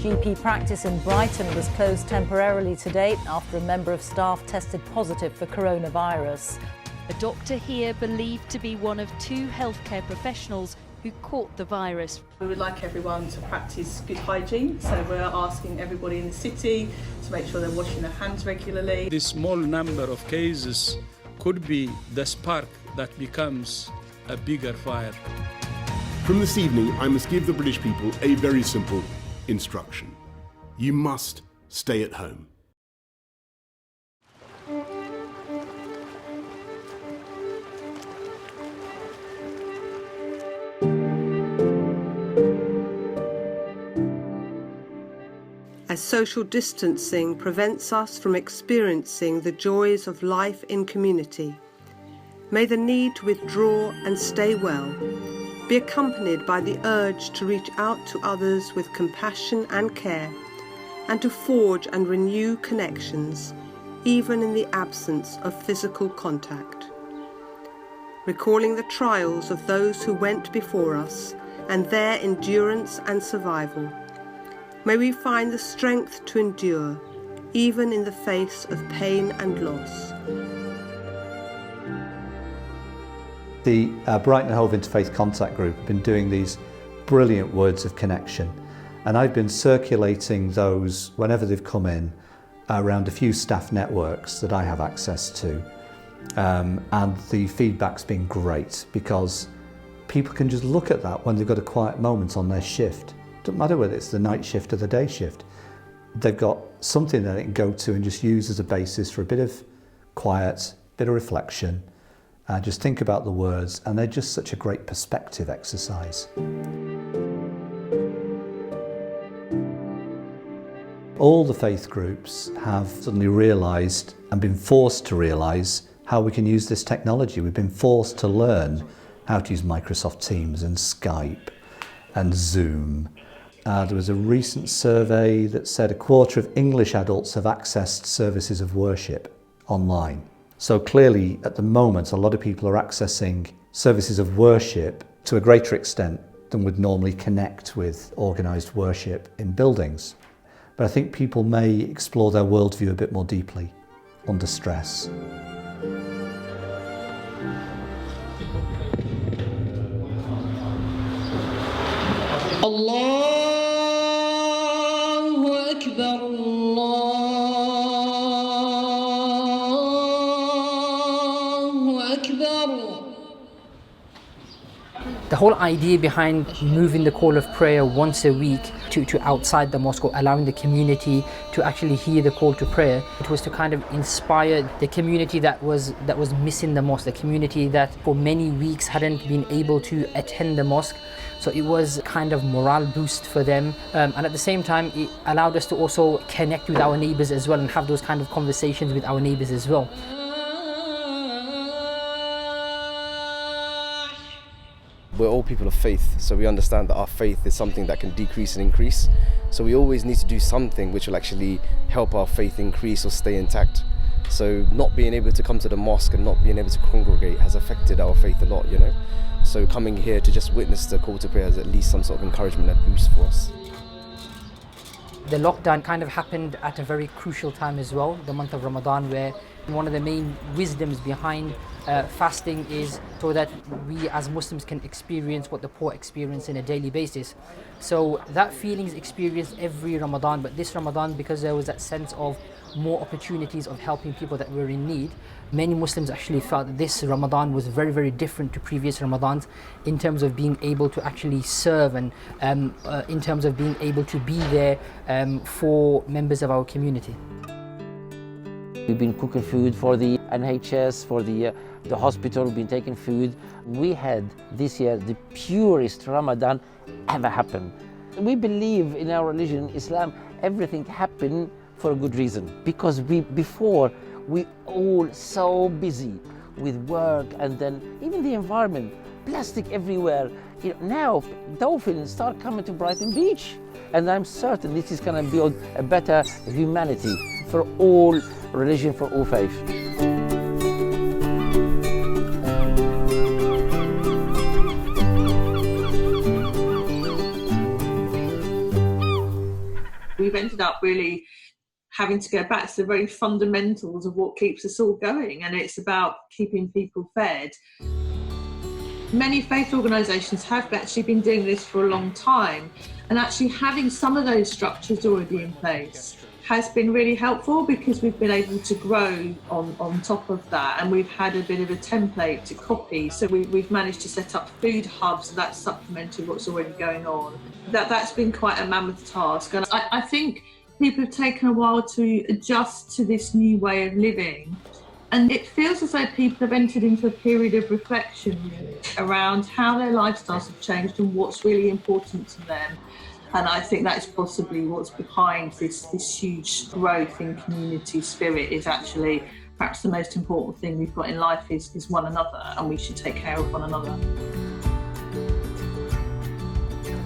GP practice in Brighton was closed temporarily today after a member of staff tested positive for coronavirus. A doctor here believed to be one of 2 healthcare professionals who caught the virus. We would like everyone to practice good hygiene, so we're asking everybody in the city to make sure they're washing their hands regularly. This small number of cases could be the spark that becomes a bigger fire. From this evening, I must give the British people a very simple instruction. You must stay at home. As social distancing prevents us from experiencing the joys of life in community, may the need to withdraw and stay well be accompanied by the urge to reach out to others with compassion and care, and to forge and renew connections, even in the absence of physical contact. Recalling the trials of those who went before us and their endurance and survival, may we find the strength to endure, even in the face of pain and loss. The Brighton and Hove Interfaith Contact Group have been doing these brilliant words of connection, and I've been circulating those whenever they've come in around a few staff networks that I have access to, and the feedback's been great because people can just look at that when they've got a quiet moment on their shift. Doesn't matter whether it's the night shift or the day shift. They've got something that they can go to and just use as a basis for a bit of quiet, bit of reflection, just think about the words, and they're just such a great perspective exercise. All the faith groups have suddenly realised and been forced to realise how we can use this technology. We've been forced to learn how to use Microsoft Teams and Skype and Zoom. There was a recent survey that said a quarter of English adults have accessed services of worship online. So clearly, at the moment, a lot of people are accessing services of worship to a greater extent than would normally connect with organised worship in buildings. But I think people may explore their worldview a bit more deeply under stress. Allahu Akbar, Allahu Akbar. The whole idea behind moving the call of prayer once a week to outside the mosque, or allowing the community to actually hear the call to prayer, it was to kind of inspire the community that was missing the mosque, the community that for many weeks hadn't been able to attend the mosque. So it was kind of morale boost for them, and at the same time it allowed us to also connect with our neighbours as well and have those kind of conversations with our neighbours as well. We're all people of faith, so we understand that our faith is something that can decrease and increase. So we always need to do something which will actually help our faith increase or stay intact. So not being able to come to the mosque and not being able to congregate has affected our faith a lot, you know. So coming here to just witness the call to prayer is at least some sort of encouragement and boost for us. The lockdown kind of happened at a very crucial time as well, the month of Ramadan, where one of the main wisdoms behind fasting is so that we as Muslims can experience what the poor experience on a daily basis. So that feeling is experienced every Ramadan, but this Ramadan, because there was that sense of more opportunities of helping people that were in need, many Muslims actually felt that this Ramadan was very, very different to previous Ramadans in terms of being able to actually serve and in terms of being able to be there for members of our community. We've been cooking food for the NHS, for the hospital, we've been taking food. We had this year the purest Ramadan ever happened. We believe in our religion, Islam, everything happened for a good reason. Because before, we all so busy with work and then even the environment, plastic everywhere. You know, now dolphins start coming to Brighton Beach. And I'm certain this is going to build a better humanity for all religion, for all faith. We've ended up really having to go back to the very fundamentals of what keeps us all going, and it's about keeping people fed. Many faith organisations have actually been doing this for a long time, and actually having some of those structures already in place has been really helpful, because we've been able to grow on top of that, and we've had a bit of a template to copy. So we've managed to set up food hubs that's supplemented what's already going on. That's been quite a mammoth task, and I think people have taken a while to adjust to this new way of living. And it feels as though people have entered into a period of reflection around how their lifestyles have changed and what's really important to them. And I think that's possibly what's behind this huge growth in community spirit. Is actually perhaps the most important thing we've got in life is one another, and we should take care of one another.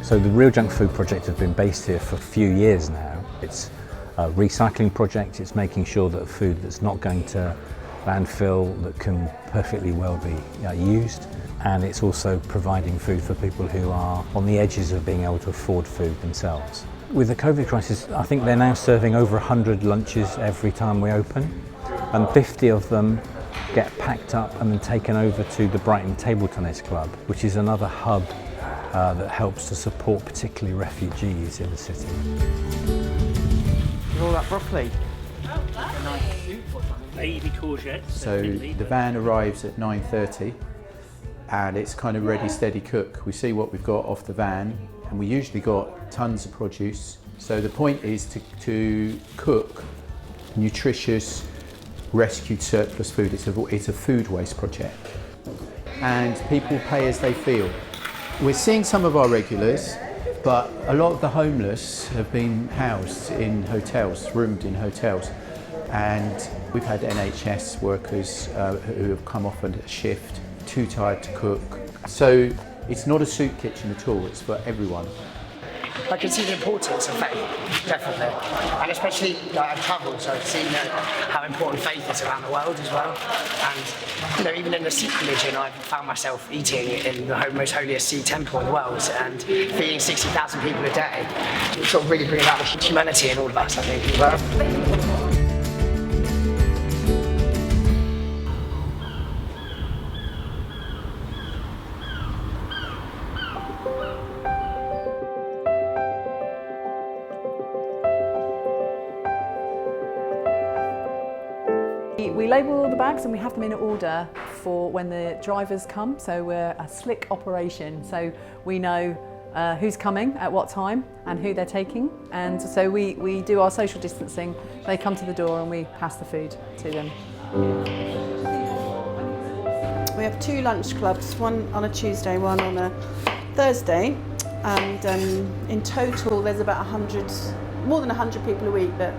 So the Real Junk Food Project has been based here for a few years now. It's a recycling project. It's making sure that food that's not going to landfill, that can perfectly well be used, and it's also providing food for people who are on the edges of being able to afford food themselves. With the COVID crisis, I think they're now serving over 100 lunches every time we open, and 50 of them get packed up and then taken over to the Brighton Table Tennis Club, which is another hub that helps to support particularly refugees in the city. All that broccoli. Baby courgettes. So the van arrives at 9:30 and it's kind of ready, steady cook. We see what we've got off the van, and we usually got tons of produce. So the point is to cook nutritious, rescued surplus food. It's a food waste project, and people pay as they feel. We're seeing some of our regulars, but a lot of the homeless have been housed in hotels, roomed in hotels. And we've had NHS workers who have come off a shift, too tired to cook. So it's not a soup kitchen at all, it's for everyone. I can see the importance of faith, definitely. And especially I've travelled, so I've seen how important faith is around the world as well. And even in the Sikh religion, I've found myself eating in the most holiest Sikh temple in the world and feeding 60,000 people a day. It sort of really brings out the humanity in all of us, I think, as well. We label all the bags and we have them in order for when the drivers come, so we're a slick operation, so we know who's coming at what time and who they're taking, and so we do our social distancing. They come to the door and we pass the food to them. We have 2 lunch clubs, one on a Tuesday, one on a Thursday, and in total there's about more than 100 people a week that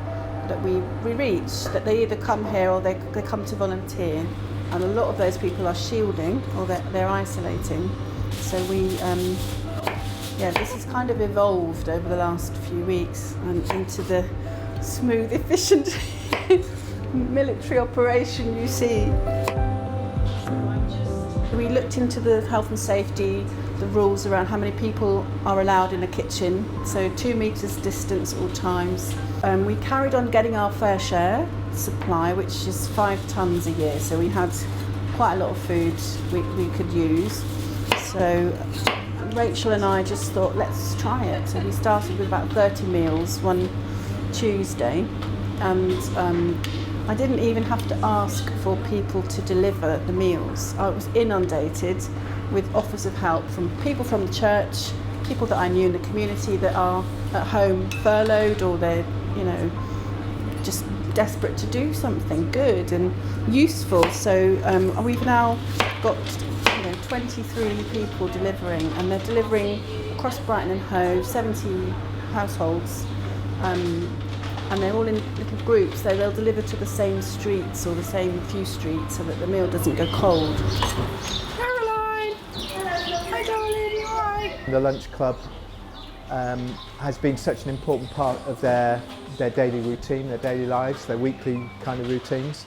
we reach, that they either come here or they come to volunteer, and a lot of those people are shielding or they're isolating. So this has kind of evolved over the last few weeks into the smooth, efficient military operation you see. We looked into the health and safety, the rules around how many people are allowed in a kitchen, so 2 meters distance all times. We carried on getting our fair share supply, which is 5 tons a year, so we had quite a lot of food we could use. So Rachel and I just thought, let's try it. So we started with about 30 meals one Tuesday, and I didn't even have to ask for people to deliver the meals. I was inundated with offers of help from people from the church, people that I knew in the community that are at home furloughed, or they're just desperate to do something good and useful. So we've now got 23 people delivering, and they're delivering across Brighton and Hove, 70 households, and they're all in little groups, so they'll deliver to the same streets or the same few streets so that the meal doesn't go cold. Caroline! Hi darling, you alright? The lunch club has been such an important part of their daily routine, their daily lives, their weekly kind of routines,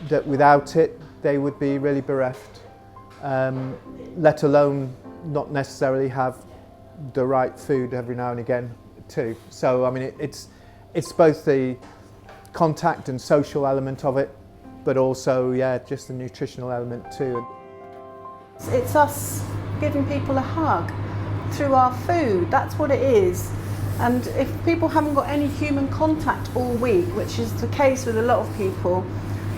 that without it they would be really bereft, let alone not necessarily have the right food every now and again too. So I mean it's It's both the contact and social element of it, but also, yeah, just the nutritional element too. It's us giving people a hug through our food, that's what it is. And if people haven't got any human contact all week, which is the case with a lot of people,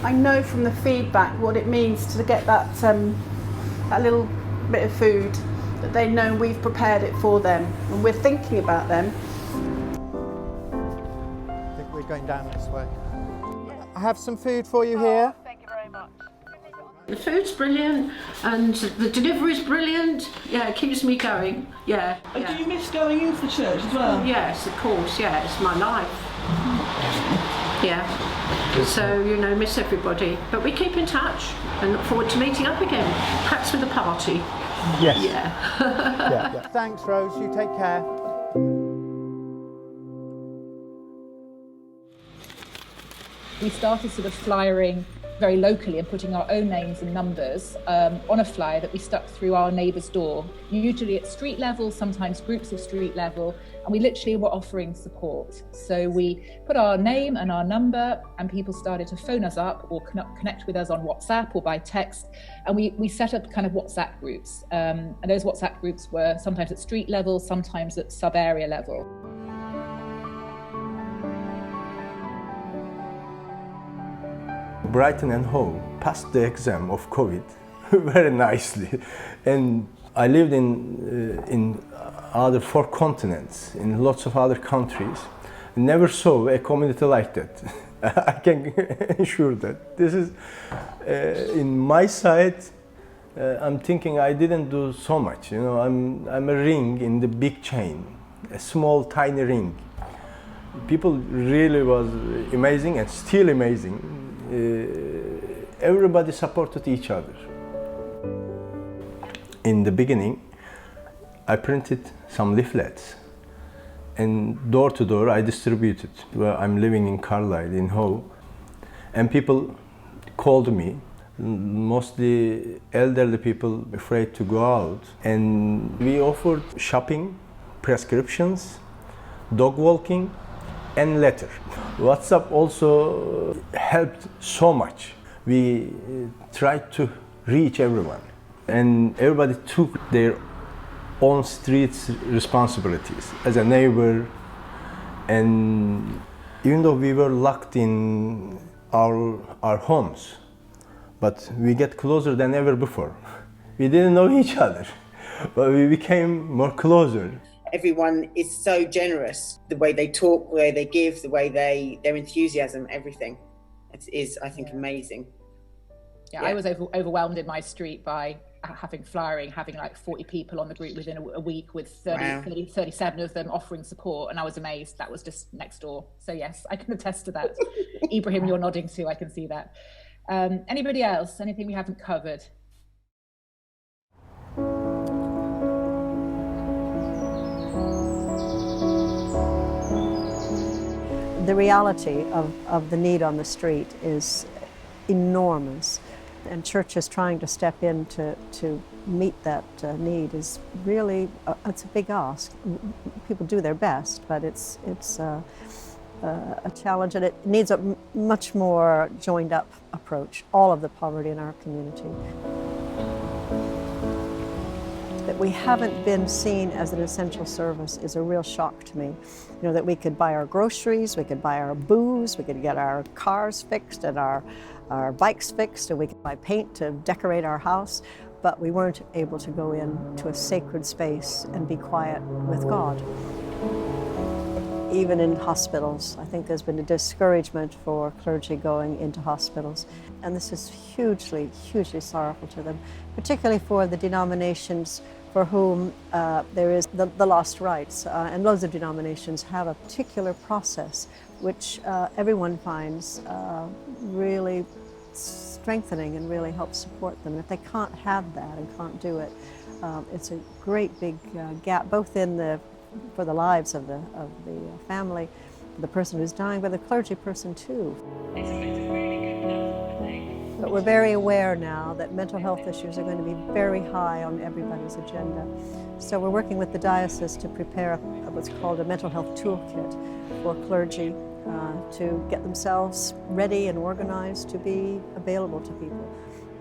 I know from the feedback what it means to get that, that little bit of food, that they know we've prepared it for them and we're thinking about them. I think we're going down this way. I have some food for you here. Thank you very much. The food's brilliant and the delivery's brilliant. Yeah, it keeps me going. Yeah. And do you miss going into the church as well? Yes, of course. Yeah, it's my life. Yeah. So, you know, miss everybody. But we keep in touch and look forward to meeting up again, perhaps with a party. Yes. Yeah. Yeah. Thanks, Rose. You take care. We started sort of flyering very locally and putting our own names and numbers on a flyer that we stuck through our neighbour's door, usually at street level, sometimes groups of street level, and we literally were offering support. So we put our name and our number and people started to phone us up or connect with us on WhatsApp or by text, and we set up kind of WhatsApp groups. And those WhatsApp groups were sometimes at street level, sometimes at sub-area level. Brighton and Hove passed the exam of COVID very nicely, and I lived in other 4 continents, in lots of other countries. Never saw a community like that. I can ensure that. This is in my side. I'm thinking I didn't do so much. You know, I'm a ring in the big chain, a small tiny ring. People really was amazing and still amazing. Everybody supported each other. In the beginning, I printed some leaflets and door to door I distributed. Well, I'm living in Carlisle, in Hove, and people called me, mostly elderly people afraid to go out, and we offered shopping, prescriptions, dog walking, and letter. WhatsApp also helped so much. We tried to reach everyone, and everybody took their own streets responsibilities as a neighbor. And even though we were locked in our homes, but we get closer than ever before. We didn't know each other, but we became more closer. Everyone is so generous. The way they talk, the way they give, the way their enthusiasm, everything. It is, I think, amazing. Yeah, I was overwhelmed in my street by having like 40 people on the group within a week with 37 of them offering support, and I was amazed. That was just next door. So yes, I can attest to that. Ibrahim, you're nodding too, I can see that. Anybody else? Anything we haven't covered? The reality of the need on the street is enormous, and churches trying to step in to meet that need is really, it's a big ask. People do their best, but it's a challenge, and it needs a much more joined up approach, all of the poverty in our community. That we haven't been seen as an essential service is a real shock to me. You know, that we could buy our groceries, we could buy our booze, we could get our cars fixed and our bikes fixed, and we could buy paint to decorate our house, but we weren't able to go into a sacred space and be quiet with God. Even in hospitals, I think there's been a discouragement for clergy going into hospitals, and this is hugely, hugely sorrowful to them, particularly for the denominations for whom there is the lost rights. And loads of denominations have a particular process which everyone finds really strengthening and really helps support them. And if they can't have that and can't do it, it's a great big gap, both in for the lives of the family, the person who's dying, but the clergy person too. But But we're very aware now that mental health issues are going to be very high on everybody's agenda. So we're working with the diocese to prepare what's called a mental health toolkit for clergy to get themselves ready and organized to be available to people.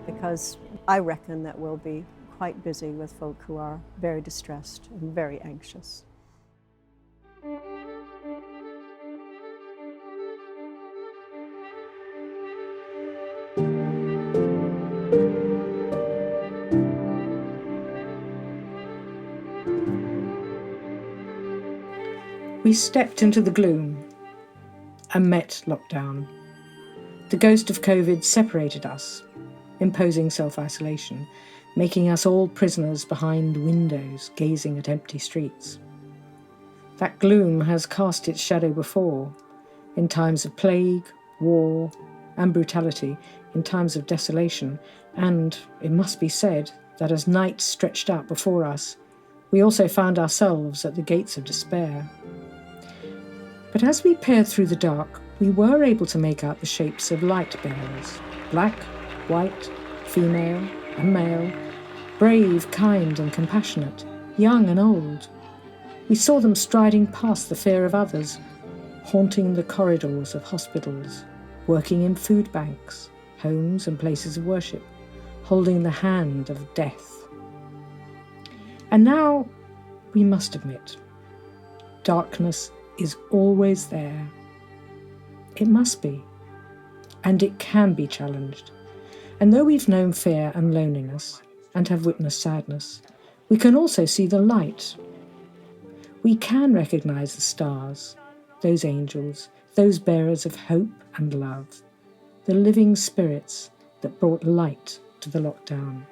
Because I reckon that we'll be quite busy with folk who are very distressed and very anxious. We stepped into the gloom and met lockdown. The ghost of COVID separated us, imposing self-isolation, making us all prisoners behind windows, gazing at empty streets. That gloom has cast its shadow before, in times of plague, war, and brutality, in times of desolation, and, it must be said, that as night stretched out before us, we also found ourselves at the gates of despair. But as we peered through the dark, we were able to make out the shapes of light bearers, black, white, female and male, brave, kind and compassionate, young and old. We saw them striding past the fear of others, haunting the corridors of hospitals, working in food banks, homes and places of worship, holding the hand of death. And now, we must admit, darkness is always there. It must be, and it can be challenged. And though we've known fear and loneliness, and have witnessed sadness, we can also see the light. We can recognise the stars, those angels, those bearers of hope and love, the living spirits that brought light to the lockdown.